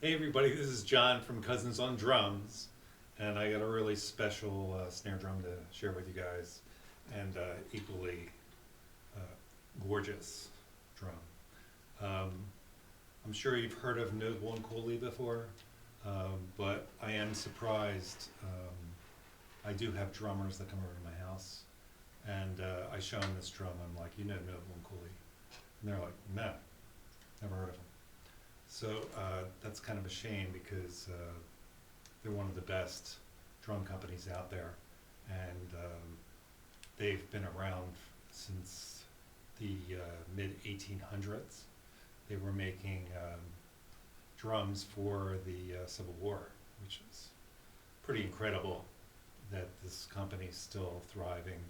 Hey everybody, this is John from Cousins on Drums, and I got a really special snare drum to share with you guys, and equally gorgeous drum. Um, I'm sure you've heard of Noble and Cooley before, but I am surprised. I do have drummers that come over to my house, and I show them this drum. I'm like, you know Noble and Cooley, and they're like, no, never heard of them. So that's kind of a shame because they're one of the best drum companies out there, and they've been around since the mid 1800s. They were making drums for the Civil War, which is pretty incredible that this company's still thriving,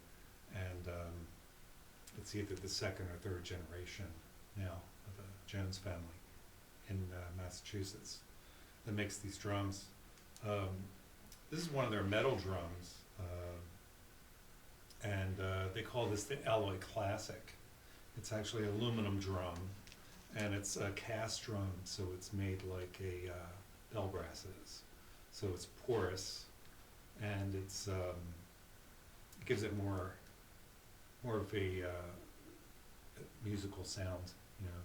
and it's either the second or third generation now of the Jones family in Massachusetts that makes these drums. This is one of their metal drums, and they call this the Alloy Classic. It's actually an aluminum drum, and it's a cast drum, so it's made like a bell brass is. So it's porous, and it gives it more of a musical sound, you know.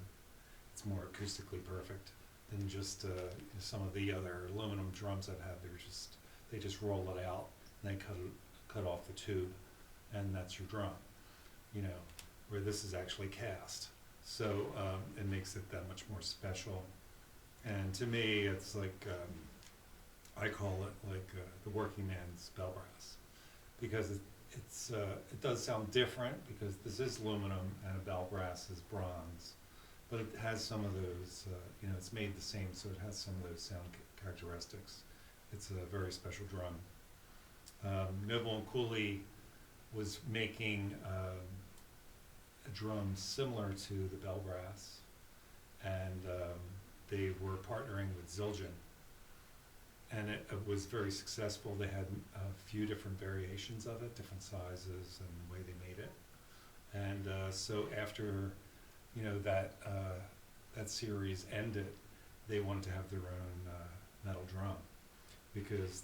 It's more acoustically perfect than just some of the other aluminum drums I've had. They just roll it out and they cut off the tube, and that's your drum, you know. Where this is actually cast, so it makes it that much more special. And to me, it's like I call it like the working man's bell brass, because it does sound different because this is aluminum and a bell brass is bronze. But it has some of those, you know, it's made the same, so it has some of those sound characteristics. It's a very special drum. Noble and Cooley was making a drum similar to the bell brass, and they were partnering with Zildjian. And it was very successful. They had a few different variations of it, different sizes and the way they made it. And so after that series ended, they wanted to have their own metal drum, because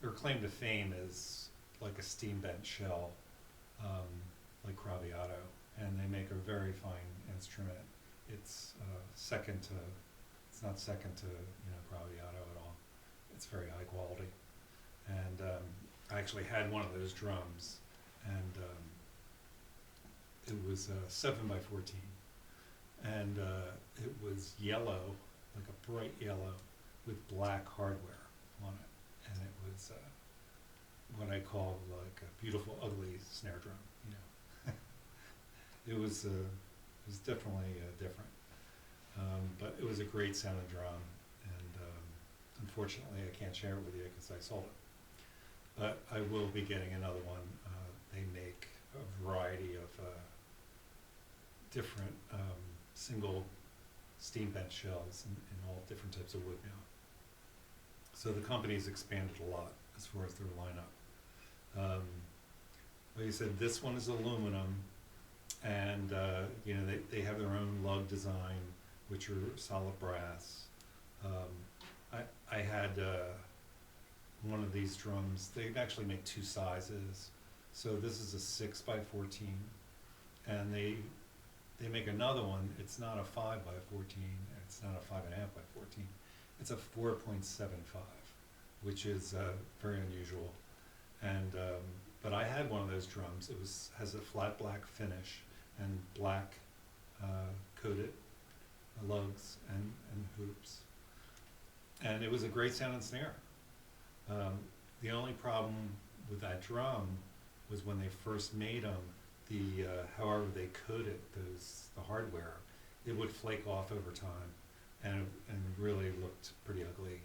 their claim to fame is like a steam bent shell, like Craviotto, and they make a very fine instrument. It's it's not second to Craviotto at all. It's very high quality, and I actually had one of those drums, and it was 7x14, and it was yellow, like a bright yellow, with black hardware on it, and it was what I call like a beautiful, ugly snare drum. It was definitely different, but it was a great sounding drum, and unfortunately I can't share it with you because I sold it. But I will be getting another one. They make a variety of different single steam bent shells in all different types of wood now. So the company's expanded a lot as far as their lineup. Like I said, this one is aluminum, and they have their own lug design, which are solid brass. I had one of these drums. They actually make two sizes. So this is a 6x14, and they make another one. It's not a 5x14. It's not a 5.5x14. It's a 4.75, which is very unusual. And but I had one of those drums. It has a flat black finish and black coated lugs and hoops, and it was a great sounding snare. The only problem with that drum was when they first made them, however they coated the hardware, it would flake off over time, and really looked pretty ugly,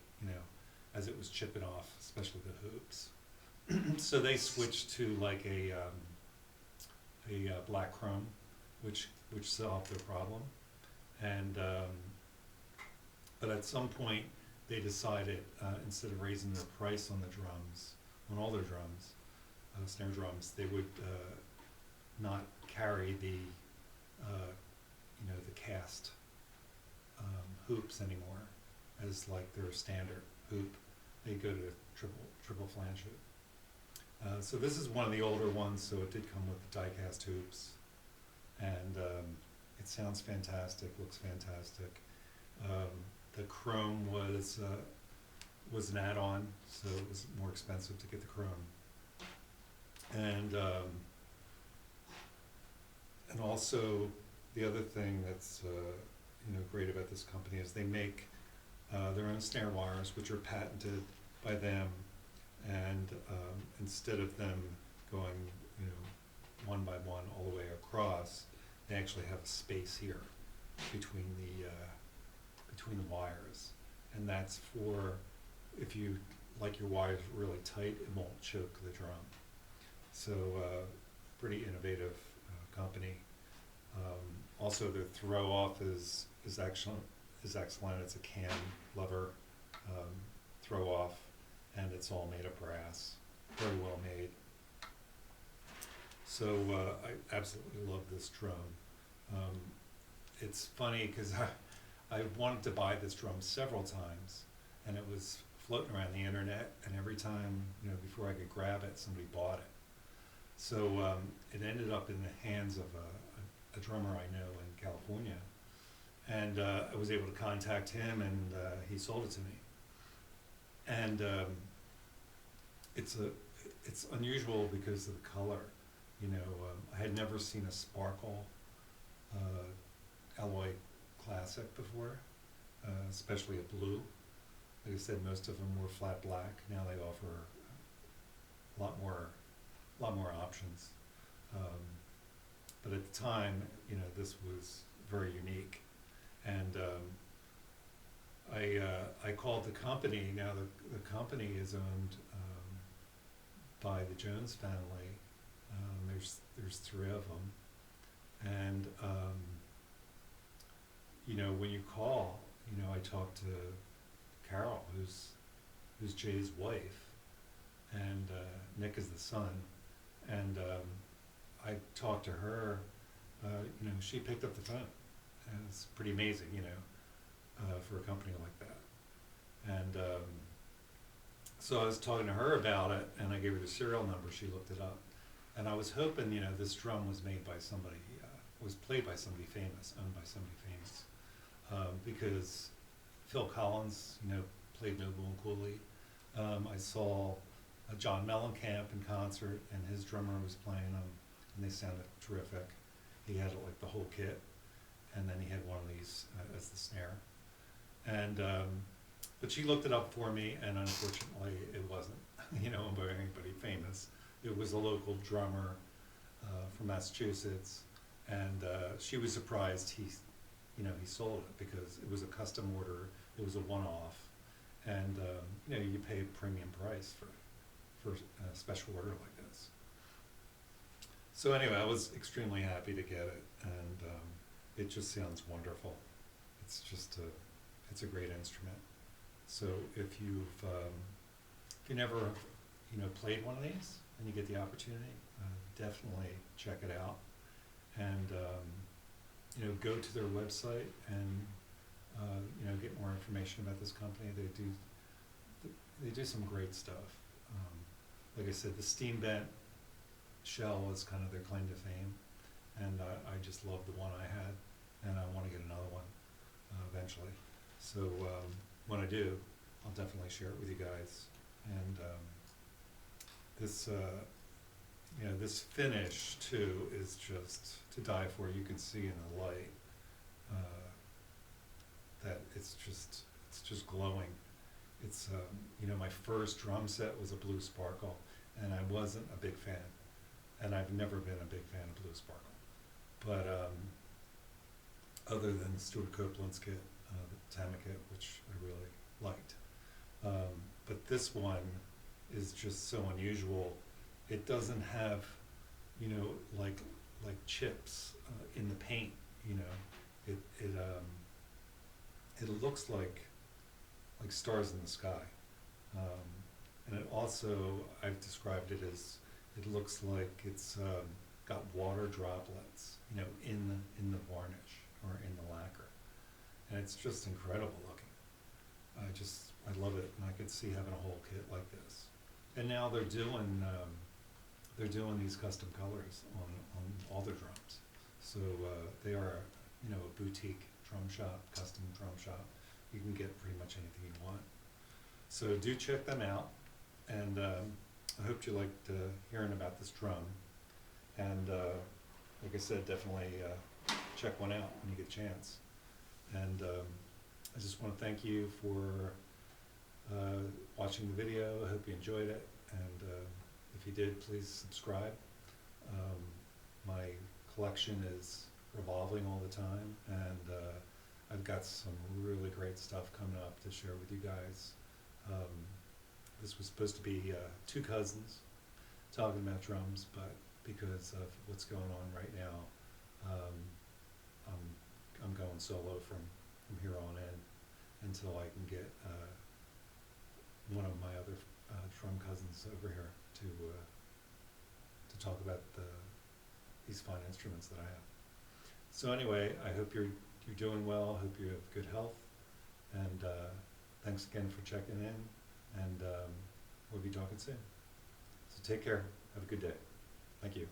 as it was chipping off, especially the hoops. So they switched to like a black chrome, which solved their problem, and but at some point they decided, instead of raising their price on the drums, on all their drums, snare drums, they would not carry the cast hoops anymore, as like their standard hoop. They go to triple flange hoop. So this is one of the older ones, so it did come with the die-cast hoops, and it sounds fantastic, looks fantastic. The chrome was an add-on, so it was more expensive to get the chrome. And also the other thing that's great about this company is they make their own snare wires, which are patented by them, and instead of them going one by one all the way across, they actually have a space here between the wires, and that's for if you like your wires really tight, it won't choke the drum. So pretty innovative company. Also, their throw off is excellent. It's a cam lever throw off, and it's all made of brass, very well made. So I absolutely love this drum. It's funny because I wanted to buy this drum several times, and it was floating around the internet, and every time, before I could grab it, somebody bought it. So it ended up in the hands of a drummer I know in California, and I was able to contact him, and he sold it to me. And it's unusual because of the color. I had never seen a sparkle alloy classic before, especially a blue. Like I said, most of them were flat black. Now they offer a lot more options. But at the time, this was very unique. And I called the company. Now the company is owned by the Jones family. There's three of them, and when you call, I talked to Carol, who's Jay's wife, and Nick is the son, and I talked to her. She picked up the phone, and it's pretty amazing, for a company like that. And so I was talking to her about it, and I gave her the serial number. She looked it up, and I was hoping, this drum was made by somebody, was played by somebody famous, owned by somebody famous, because Phil Collins, played Noble and Cooley. I saw John Mellencamp in concert, and his drummer was playing them, and they sounded terrific. He had like the whole kit, and then he had one of these as the snare. And but she looked it up for me, and unfortunately it wasn't, owned by anybody famous. It was a local drummer from Massachusetts, and she was surprised he sold it, because it was a custom order. It was a one-off, and you pay a premium price for a special order like this. So anyway, I was extremely happy to get it, and it just sounds wonderful. It's a great instrument. So if you never played one of these and you get the opportunity, definitely check it out, and go to their website and get more information about this company. They do some great stuff. Like I said, the steam bent shell is kind of their claim to fame, and I just love the one I had, and I want to get another one eventually. So when I do, I'll definitely share it with you guys. And this finish too is just to die for. You can see in the light that it's just glowing. It's my first drum set was a Blue Sparkle, and I wasn't a big fan, and I've never been a big fan of Blue Sparkle. But other than Stuart Copeland's kit, the Tama kit, which I really liked. But this one is just so unusual. It doesn't have, like chips in the paint. It looks like stars in the sky, and it also, I've described it as, it looks like it's got water droplets, in the varnish or in the lacquer, and it's just incredible looking. I love it, and I could see having a whole kit like this. And now they're doing these custom colors on all their drums. So they are, you know, a boutique drum shop, custom drum shop. You can get pretty much anything you want. So do check them out, and I hope you liked hearing about this drum. And like I said, definitely check one out when you get a chance. And I just want to thank you for watching the video. I hope you enjoyed it, and if you did, please subscribe. My collection is revolving all the time, and I've got some really great stuff coming up to share with you guys. This was supposed to be two cousins talking about drums, but because of what's going on right now, I'm going solo from here on in until I can get one of my other drum cousins over here to talk about these fine instruments that I have. So anyway, I hope you're doing well. I hope you have good health, and thanks again for checking in, and we'll be talking soon. So take care. Have a good day. Thank you.